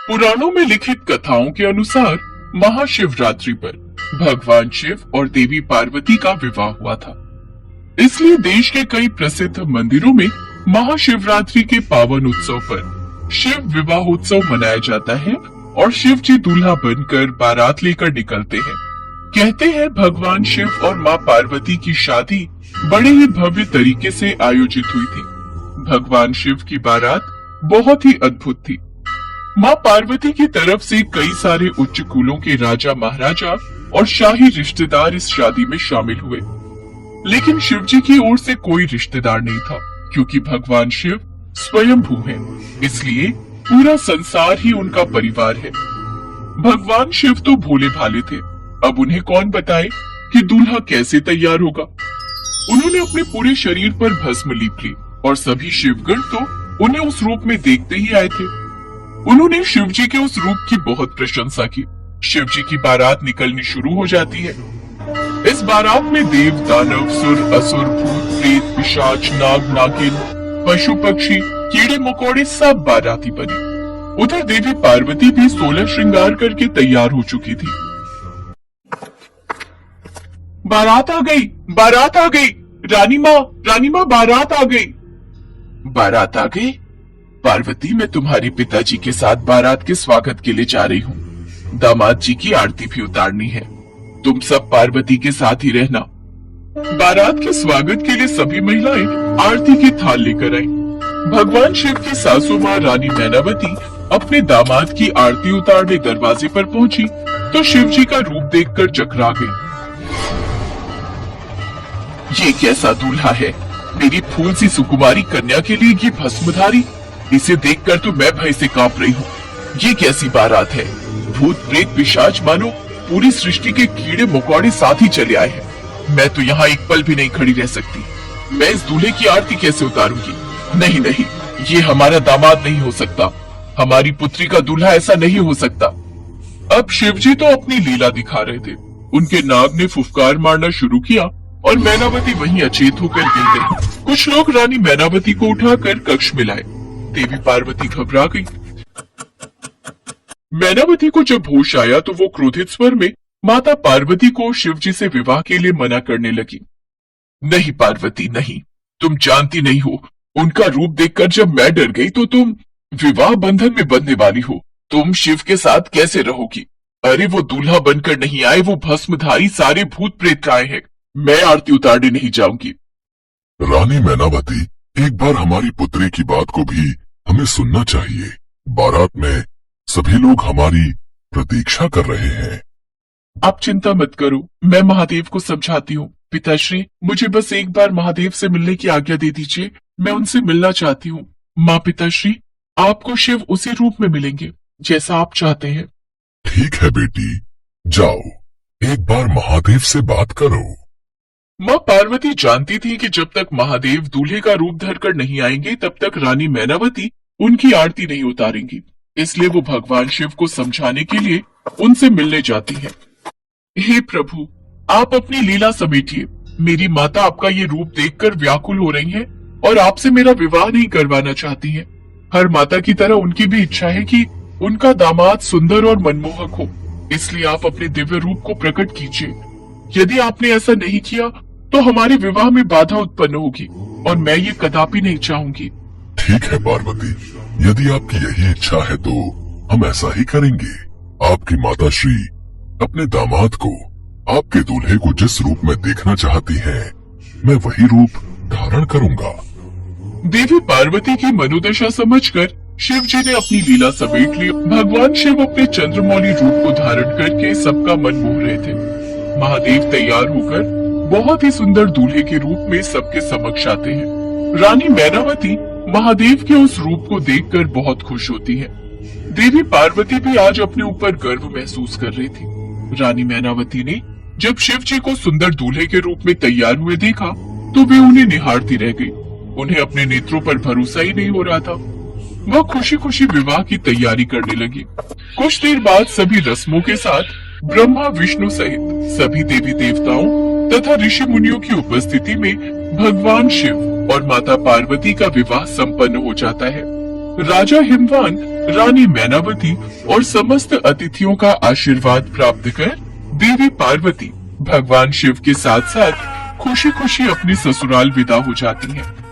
पुराणों में लिखित कथाओं के अनुसार महाशिवरात्रि पर भगवान शिव और देवी पार्वती का विवाह हुआ था। इसलिए देश के कई प्रसिद्ध मंदिरों में महाशिवरात्रि के पावन उत्सव पर शिव विवाहोत्सव मनाया जाता है और शिव जी दूल्हा बनकर बारात लेकर निकलते हैं। कहते हैं भगवान शिव और माँ पार्वती की शादी बड़े ही भव्य तरीके से आयोजित हुई थी। भगवान शिव की बारात बहुत ही अद्भुत थी। माँ पार्वती की तरफ से कई सारे उच्च कुलों के राजा महाराजा और शाही रिश्तेदार इस शादी में शामिल हुए, लेकिन शिव जी की ओर से कोई रिश्तेदार नहीं था, क्योंकि भगवान शिव स्वयंभू हैं, इसलिए पूरा संसार ही उनका परिवार है। भगवान शिव तो भोले भाले थे, अब उन्हें कौन बताए कि दूल्हा कैसे तैयार होगा। उन्होंने अपने पूरे शरीर पर भस्म लीप ली और सभी शिवगण तो उन्हें उस रूप में देखते ही आए थे। उन्होंने शिव जी के उस रूप की बहुत प्रशंसा की। शिव जी की बारात निकलनी शुरू हो जाती है। इस बारात में देव, दानव, सुर, असुर, भूत, प्रेत, पिशाच, नाग, नागिन, पशु, पक्षी, कीड़े मकोड़े सब बाराती बने। उधर देवी पार्वती भी 16 श्रृंगार करके तैयार हो चुकी थी। बारात आ गई, बारात आ गई, रानी माँ बारात आ गई। बारात आ गई? पार्वती, मैं तुम्हारे पिताजी के साथ बारात के स्वागत के लिए जा रही हूँ। दामाद जी की आरती भी उतारनी है। तुम सब पार्वती के साथ ही रहना। बारात के स्वागत के लिए सभी महिलाएं आरती की थाल लेकर आई। भगवान शिव की सासू माँ रानी मैनावती अपने दामाद की आरती उतारने दरवाजे पर पहुंची तो शिव जी का रूप देखकर चकरा गई। ये कैसा दूल्हा है? मेरी फूल सी सुकुमारी कन्या के लिए ये भस्मधारी? इसे देखकर तो मैं भय से कांप रही हूँ। ये कैसी बारात है? भूत, प्रेत, पिशाच मानो पूरी सृष्टि के कीड़े मकोड़े साथ ही चले आए हैं। मैं तो यहाँ एक पल भी नहीं खड़ी रह सकती। मैं इस दूल्हे की आरती कैसे उतारूंगी? नहीं नहीं, ये हमारा दामाद नहीं हो सकता। हमारी पुत्री का दूल्हा ऐसा नहीं हो सकता। अब शिवजी तो अपनी लीला दिखा रहे थे। उनके नाग ने फुफकार मारना शुरू किया और मैनावती वहीं अचेत होकर गिर गई। कुछ लोग रानी मैनावती को उठाकर कक्ष में लाए। देवी पार्वती घबरा गई। मैनावती को जब होश आया तो वो क्रोधित स्वर में माता पार्वती को शिवजी से विवाह के लिए मना करने लगी। नहीं पार्वती नहीं, तुम जानती नहीं हो, उनका रूप देखकर जब मैं डर गई तो तुम विवाह बंधन में बंधने वाली हो। तुम शिव के साथ कैसे रहोगी? अरे वो दूल्हा बनकर नहीं आए, वो भस्मधारी सारे भूत प्रेत आए हैं। मैं आरती उतारने नहीं जाऊंगी। रानी मैनावती, एक बार हमारी पुत्री की बात को भी हमें सुनना चाहिए। बारात में सभी लोग हमारी प्रतीक्षा कर रहे हैं। आप चिंता मत करो, मैं महादेव को समझाती हूँ। पिताश्री, मुझे बस एक बार महादेव से मिलने की आज्ञा दे दीजिए। मैं उनसे मिलना चाहती हूँ। माँ पिताश्री, आपको शिव उसी रूप में मिलेंगे जैसा आप चाहते हैं। ठीक है बेटी, जाओ एक बार महादेव से बात करो। माँ पार्वती जानती थी कि जब तक महादेव दूल्हे का रूप धरकर नहीं आएंगे तब तक रानी मैनावती उनकी आरती नहीं उतारेंगी। इसलिए वो भगवान शिव को समझाने के लिए उनसे मिलने जाती है। हे प्रभु, आप अपनी लीला समेटिए। मेरी माता आपका ये रूप देखकर व्याकुल हो रही हैं और आपसे मेरा विवाह नहीं करवाना चाहती हैं। हर माता की तरह उनकी भी इच्छा है कि उनका दामाद सुंदर और मनमोहक हो। इसलिए आप अपने दिव्य रूप को प्रकट कीजिए। यदि आपने ऐसा नहीं किया तो हमारे विवाह में बाधा उत्पन्न होगी और मैं ये कदापि नहीं चाहूंगी। ठीक है पार्वती, यदि आपकी यही इच्छा है तो हम ऐसा ही करेंगे। आपकी माता श्री अपने दामाद को आपके दूल्हे को जिस रूप में देखना चाहती हैं, मैं वही रूप धारण करूंगा। देवी पार्वती की मनोदशा समझकर शिव जी ने अपनी लीला समेट ली। भगवान शिव अपने चंद्रमौली रूप को धारण करके सबका मन मोह रहे थे। महादेव तैयार होकर बहुत ही सुंदर दूल्हे के रूप में सबके समक्ष आते हैं। रानी मैनावती महादेव के उस रूप को देखकर बहुत खुश होती है। देवी पार्वती भी आज अपने ऊपर गर्व महसूस कर रही थी। रानी मैनावती ने जब शिव जी को सुंदर दूल्हे के रूप में तैयार हुए देखा तो वे उन्हें निहारती रह गई। उन्हें अपने नेत्रों पर भरोसा ही नहीं हो रहा था। वह खुशी खुशी विवाह की तैयारी करने लगी। कुछ देर बाद सभी रस्मों के साथ ब्रह्मा, विष्णु सहित सभी देवी देवताओं तथा ऋषि मुनियों की उपस्थिति में भगवान शिव और माता पार्वती का विवाह संपन्न हो जाता है। राजा हिमवान, रानी मैनावती और समस्त अतिथियों का आशीर्वाद प्राप्त कर देवी पार्वती भगवान शिव के साथ साथ खुशी खुशी अपनी ससुराल विदा हो जाती हैं।